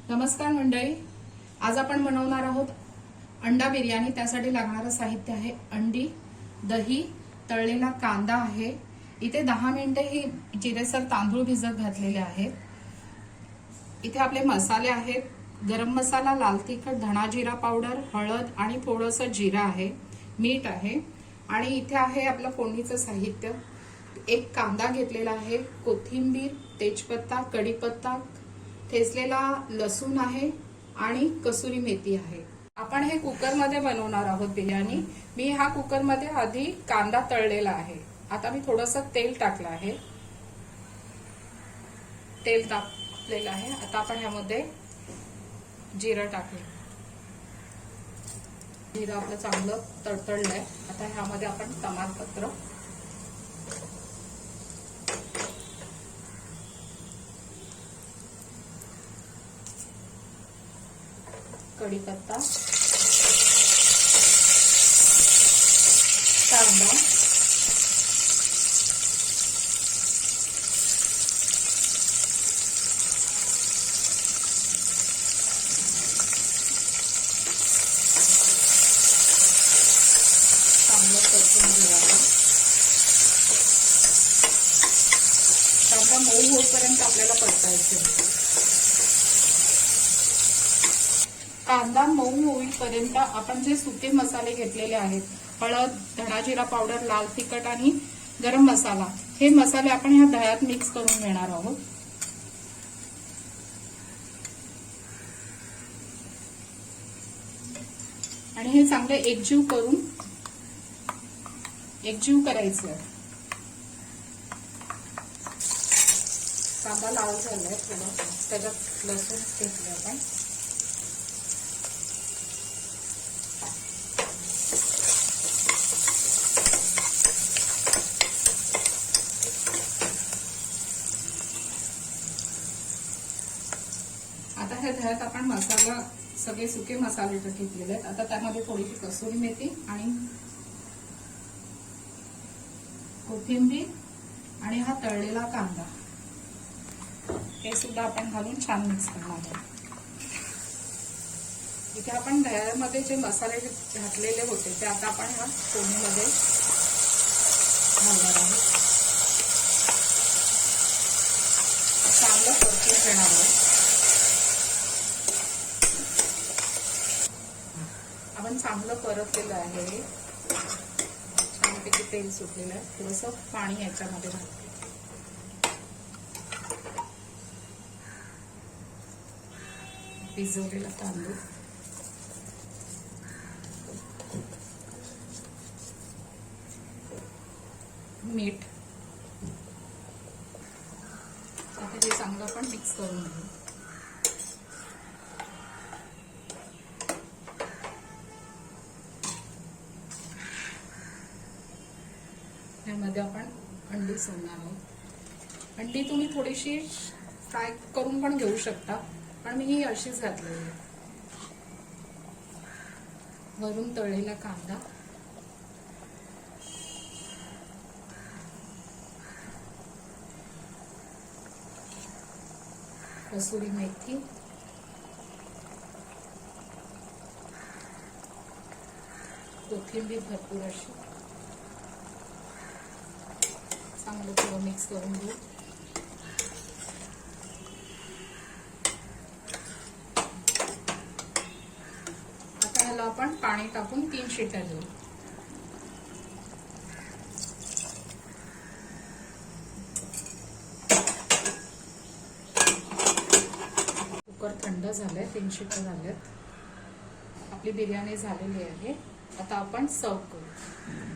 नमस्कार मंडळी, आज आपण बनवणार आहोत अंडा बिर्याणी। त्यासाठी लागणारे साहित्य आहे अंडी, दही, तळलेला कांदा आहे। इथे 10 मिनिटे ही जिरेसर तांदूळ भिजत घातलेले आहेत। इथे आपले मसाले आहेत, गरम मसाला, लाल तिखट, धणा जिरा पावडर, हळद आणि थोडंसं जिरा आहे, मीठ आहे। आणि इथे आहे आपलं फोडणीचं साहित्य। एक कांदा घेतलेला आहे, कोथिंबीर, तेजपत्ता, कढीपत्ता, ठेचलेला लसूण आहे आणि कसुरी मेथी आहे। आपण हे कुकर मध्ये बनवणार आहोत बिर्याणी। मी हा कुकर मध्ये आधी कांदा तळलेला आहे। आता मी थोडंसं तेल टाकलं आहे, तेल तापलेलं आहे। आता आपण ह्यामध्ये जिरं टाकले, जिरं आपलं चांगलं तडतडलंय। आता ह्यामध्ये आपण तमालपत्र, कढीपत्ता, कांदा, चांगलं परतून घ्यावं। कांदा मऊ होईपर्यंत आपल्याला परतायचं। कांदा मऊ होईपर्यंत आपण जे सुके मसाले घेतलेले आहेत, हळद, धणा जिरा पावडर, लाल तिखट आणि गरम मसाला, हे मसाले आपण ह्या दह्यात मिक्स करून घेणार आहोत। आणि हे चांगले एकजीव करायचं। कांदा लाल झालाय थोडा, त्याच्यात लसूण घेतलं आपण। आता ह्या दह्यात आपण मसाला, सगळे सुके मसाले घेतलेले आहेत। आता त्यामध्ये थोडीशी कसुरी मेथी आणि कोथिंबीर आणि हा तळलेला कांदा, हे सुद्धा आपण घालून छान मिक्स करणार आहोत। इथे आपण दह्यामध्ये जे मसाले घातलेले होते ते आता आपण ह्या फोडणीमध्ये घालणार आहोत। चांगलं परतून घेणार आहोत। आपण चांगलं परतलेलं आहे, छानपैकी तेल सुटलेलं आहे। थोडंसं पाणी याच्यामध्ये घालते, भिजवलेला तांदूळ, मीठ। आता हे चांगलं आपण मिक्स करून घेऊ। ह्यामध्ये आपण अंडी सोडणार आहोत। अंडी तुम्ही थोडीशी फ्राय करून पण घेऊ शकता, पण मी ही अशीच घातलेली आहे। वरून तळलेला कांदा, कसुरी मेथी, कोथिंबीर भरपूर अशी, चांगलं थोडं मिक्स करून घेऊ। आता ह्याला आपण पाणी टाकून 3 शिट्या देऊ। कुकर थंड झालंय, 3 शिट्या झाल्यात। आपली बिर्याणी झालेली आहे। आता आपण सर्व करू।